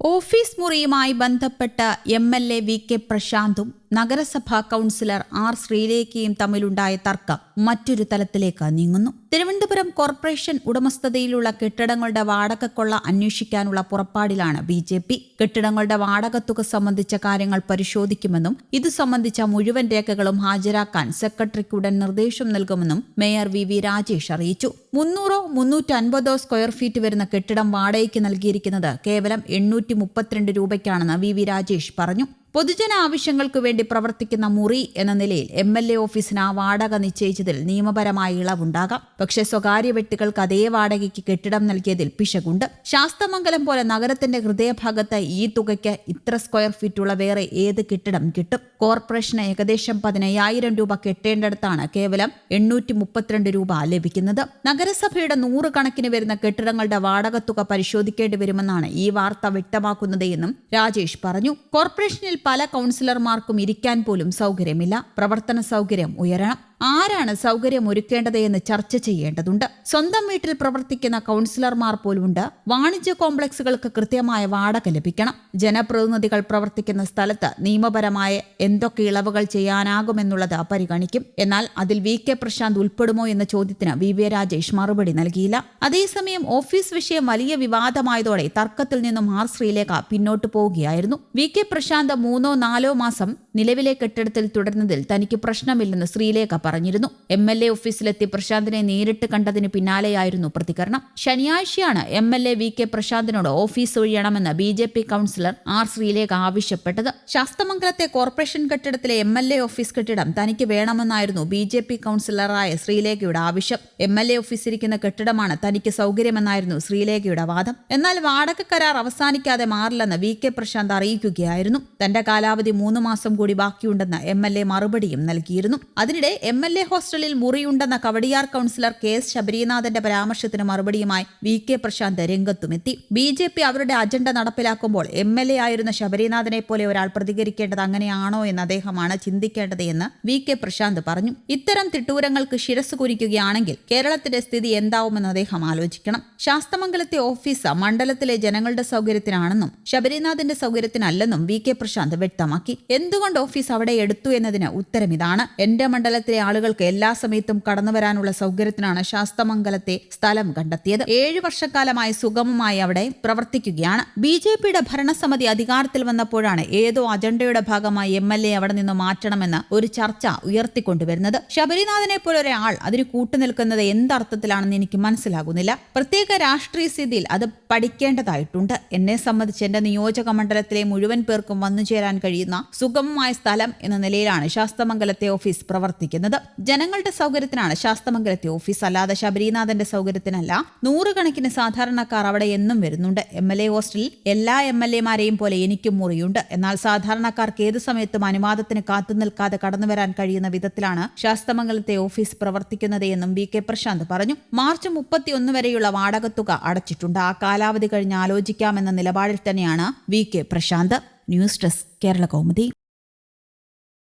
Office മുറിയുമായി ബന്ധപ്പെട്ട MLA. V K പ്രശാന്തും നഗരസഭാ councillor R ശ്രീലേഖയും തമ്മിലുണ്ടായ തർക്കം മറ്റൊരു തലത്തിലേക്ക് നീങ്ങുന്നു. തിരുവനന്തപുരം കോർപ്പറേഷൻ ഉടമസ്ഥതയിലുള്ള കെട്ടിടങ്ങളുടെ വാടകക്കൊള്ള അന്വേഷിക്കാനുള്ള പുറപ്പാടിലാണ് ബി.ജെ.പി. കെട്ടിടങ്ങളുടെ വാടകത്തുക സംബന്ധിച്ച കാര്യങ്ങൾ പരിശോധിക്കുമെന്നും ഇതു സംബന്ധിച്ച മുഴുവൻ രേഖകളും ഹാജരാക്കാൻ സെക്രട്ടറിക്ക് ഉടൻ നിർദ്ദേശം നൽകുമെന്നും മേയർ വി രാജേഷ് അറിയിച്ചു. 300-350 സ്ക്വയർ ഫീറ്റ് വരുന്ന കെട്ടിടം വാടകയ്ക്ക് നൽകിയിരിക്കുന്നത് കേവലം 832 രൂപയ്ക്കാണെന്ന് വി രാജേഷ് പറഞ്ഞു. പൊതുജന ആവശ്യങ്ങൾക്കു വേണ്ടി പ്രവർത്തിക്കുന്ന മുറി എന്ന നിലയിൽ എം.എൽ.എ. ഓഫീസിന് ആ വാടക നിശ്ചയിച്ചതിൽ നിയമപരമായ ഇളവുണ്ടാകാം. പക്ഷേ സ്വകാര്യ വ്യക്തികൾക്ക് അതേ വാടകയ്ക്ക് കെട്ടിടം നൽകിയതിൽ പിശകുണ്ട്. ശാസ്തമംഗലം പോലെ നഗരത്തിന്റെ ഹൃദയഭാഗത്ത് ഈ തുകയ്ക്ക് ഇത്ര സ്ക്വയർ ഫീറ്റുള്ള വേറെ ഏത് കെട്ടിടം കിട്ടും? കോർപ്പറേഷന് ഏകദേശം 15,000 രൂപ കെട്ടേണ്ടടുത്താണ് കേവലം 832 രൂപ ലഭിക്കുന്നത്. നഗരസഭയുടെ 100 കണക്കിന് വരുന്ന കെട്ടിടങ്ങളുടെ വാടക തുക പരിശോധിക്കേണ്ടി വരുമെന്നാണ് ഈ വാർത്ത വ്യക്തമാക്കുന്നത് എന്നും രാജേഷ് പറഞ്ഞു. കോർപ്പറേഷനിൽ പല കൌൺസിലർമാർക്കും ഇരിക്കാൻ പോലും സൗകര്യമില്ല. പ്രവർത്തന സൗകര്യം ഉയരണം. ആരാണ് സൗകര്യം ഒരുക്കേണ്ടത് എന്ന് ചർച്ച ചെയ്യേണ്ടതുണ്ട്. സ്വന്തം വീട്ടിൽ പ്രവർത്തിക്കുന്ന കൌൺസിലർമാർ പോലുമുണ്ട്. വാണിജ്യ കോംപ്ലക്സുകൾക്ക് കൃത്യമായ വാടക ലഭിക്കണം. ജനപ്രതിനിധികൾ പ്രവർത്തിക്കുന്ന സ്ഥലത്ത് നിയമപരമായ എന്തൊക്കെ ഇളവുകൾ ചെയ്യാനാകുമെന്നുള്ളത് പരിഗണിക്കും. എന്നാൽ അതിൽ വി കെ പ്രശാന്ത് ഉൾപ്പെടുമോ എന്ന ചോദ്യത്തിന് വി രാജേഷ് മറുപടി നൽകിയില്ല. അതേസമയം ഓഫീസ് വിഷയം വലിയ വിവാദമായതോടെ തർക്കത്തിൽ നിന്നും ആർ ശ്രീലേഖ പിന്നോട്ടു പോവുകയായിരുന്നു. വി കെ പ്രശാന്ത് 3-4 മാസം നിലവിലെ കെട്ടിടത്തിൽ തുടരുന്നതിൽ തനിക്ക് പ്രശ്നമില്ലെന്ന് ശ്രീലേഖ പറഞ്ഞിരുന്നു. എം.എൽ.എ. ഓഫീസിലെത്തി പ്രശാന്തിനെ നേരിട്ട് കണ്ടതിന് പിന്നാലെയായിരുന്നു പ്രതികരണം. ശനിയാഴ്ചയാണ് എം.എൽ.എ. വി കെ പ്രശാന്തിനോട് ഓഫീസ് ഒഴിയണമെന്ന് ബി.ജെ.പി. കൌൺസിലർ ആർ ശ്രീലേഖ ആവശ്യപ്പെട്ടത്. ശാസ്തമംഗലത്തെ കോർപ്പറേഷൻ കെട്ടിടത്തിലെ എം.എൽ.എ. ഓഫീസ് കെട്ടിടം തനിക്ക് വേണമെന്നായിരുന്നു ബി.ജെ.പി. കൌൺസിലറായ ശ്രീലേഖയുടെ ആവശ്യം. എം.എൽ.എ. ഓഫീസ് ഇരിക്കുന്ന കെട്ടിടമാണ് തനിക്ക് സൗകര്യമെന്നായിരുന്നു ശ്രീലേഖയുടെ വാദം. എന്നാൽ വാടക കരാർ അവസാനിക്കാതെ മാറില്ലെന്ന് വി കെ പ്രശാന്ത് അറിയിക്കുകയായിരുന്നു. തന്റെ കാലാവധി 3 മാസം കൂടി ബാക്കിയുണ്ടെന്ന് എം.എൽ.എ. മറുപടിയും നൽകിയിരുന്നു. അതിനിടെ എം.എൽ.എ. ഹോസ്റ്റലിൽ മുറിയുണ്ടെന്ന കവടിയാർ കൌൺസിലർ കെ എസ് ശബരീനാഥന്റെ പരാമർശത്തിന് മറുപടിയുമായി വി കെ പ്രശാന്ത് രംഗത്തുമെത്തി. ബി.ജെ.പി. അവരുടെ അജണ്ട നടപ്പിലാക്കുമ്പോൾ എം.എൽ.എ. ആയിരുന്ന ശബരീനാഥനെ പോലെ ഒരാൾ പ്രതികരിക്കേണ്ടത് അങ്ങനെയാണോ എന്ന് അദ്ദേഹമാണ് ചിന്തിക്കേണ്ടത് എന്ന് വി കെ പ്രശാന്ത് പറഞ്ഞു. ഇത്തരം തിട്ടൂരങ്ങൾക്ക് ശിരസ് കുരിക്കുകയാണെങ്കിൽ കേരളത്തിന്റെ സ്ഥിതി എന്താവുമെന്ന് അദ്ദേഹം ആലോചിക്കണം. ശാസ്തമംഗലത്തെ ഓഫീസ് മണ്ഡലത്തിലെ ജനങ്ങളുടെ സൗകര്യത്തിനാണെന്നും ശബരീനാഥിന്റെ സൗകര്യത്തിനല്ലെന്നും വി കെ പ്രശാന്ത് വ്യക്തമാക്കി. എന്തുകൊണ്ട് ഓഫീസ് അവിടെ എടുത്തു എന്നതിന് ഉത്തരം ഇതാണ്. എന്റെ മണ്ഡലത്തിലെ ആളുകൾക്ക് എല്ലാ സമയത്തും കടന്നുവരാനുള്ള സൗകര്യത്തിനാണ് ശാസ്തമംഗലത്തെ സ്ഥലം കണ്ടെത്തിയത്. 7 വർഷക്കാലമായി സുഗമമായി അവിടെ പ്രവർത്തിക്കുകയാണ്. ബി.ജെ.പിയുടെ ഭരണസമിതി അധികാരത്തിൽ വന്നപ്പോഴാണ് ഏതോ അജണ്ടയുടെ ഭാഗമായി എം.എൽ.എ. അവിടെ നിന്ന് മാറ്റണമെന്ന് ഒരു ചർച്ച ഉയർത്തിക്കൊണ്ടുവരുന്നത്. ശബരിനാഥനെ പോലെ ഒരാൾ അതിന് കൂട്ടുനിൽക്കുന്നത് എന്തർത്ഥത്തിലാണെന്ന് എനിക്ക് മനസ്സിലാകുന്നില്ല. പ്രത്യേക രാഷ്ട്രീയ സ്ഥിതിയിൽ അത് പഠിക്കേണ്ടതായിട്ടുണ്ട്. എന്നെ സംബന്ധിച്ച് എന്റെ നിയോജക മണ്ഡലത്തിലെ മുഴുവൻ പേർക്കും വന്നുചേരാൻ കഴിയുന്ന സുഗമമായ സ്ഥലം എന്ന നിലയിലാണ് ശാസ്തമംഗലത്തെ ഓഫീസ് പ്രവർത്തിക്കുന്നത്. ജനങ്ങളുടെ സൗകര്യത്തിനാണ് ശാസ്തമംഗലത്തെ ഓഫീസ്, അല്ലാതെ ശബരീനാഥന്റെ സൗകര്യത്തിനല്ല. 100 കണക്കിന് സാധാരണക്കാർ അവിടെ എന്നും വരുന്നുണ്ട്. എം.എൽ.എ. ഹോസ്റ്റലിൽ എല്ലാ എം.എൽ.എമാരെയും പോലെ എനിക്കും മുറിയുണ്ട്. എന്നാൽ സാധാരണക്കാർക്ക് ഏത് സമയത്തും അനുവാദത്തിന് കാത്തുനിൽക്കാതെ കടന്നുവരാൻ കഴിയുന്ന വിധത്തിലാണ് ശാസ്തമംഗലത്തെ ഓഫീസ് പ്രവർത്തിക്കുന്നത് എന്നും വി കെ പ്രശാന്ത് പറഞ്ഞു. മാർച്ച് 31 വരെയുള്ള വാടകത്തുക അടച്ചിട്ടുണ്ട്. ആ കാലാവധി കഴിഞ്ഞ് ആലോചിക്കാമെന്ന നിലപാടിൽ തന്നെയാണ് വി കെ പ്രശാന്ത്. News desk Kerala Kaumudi.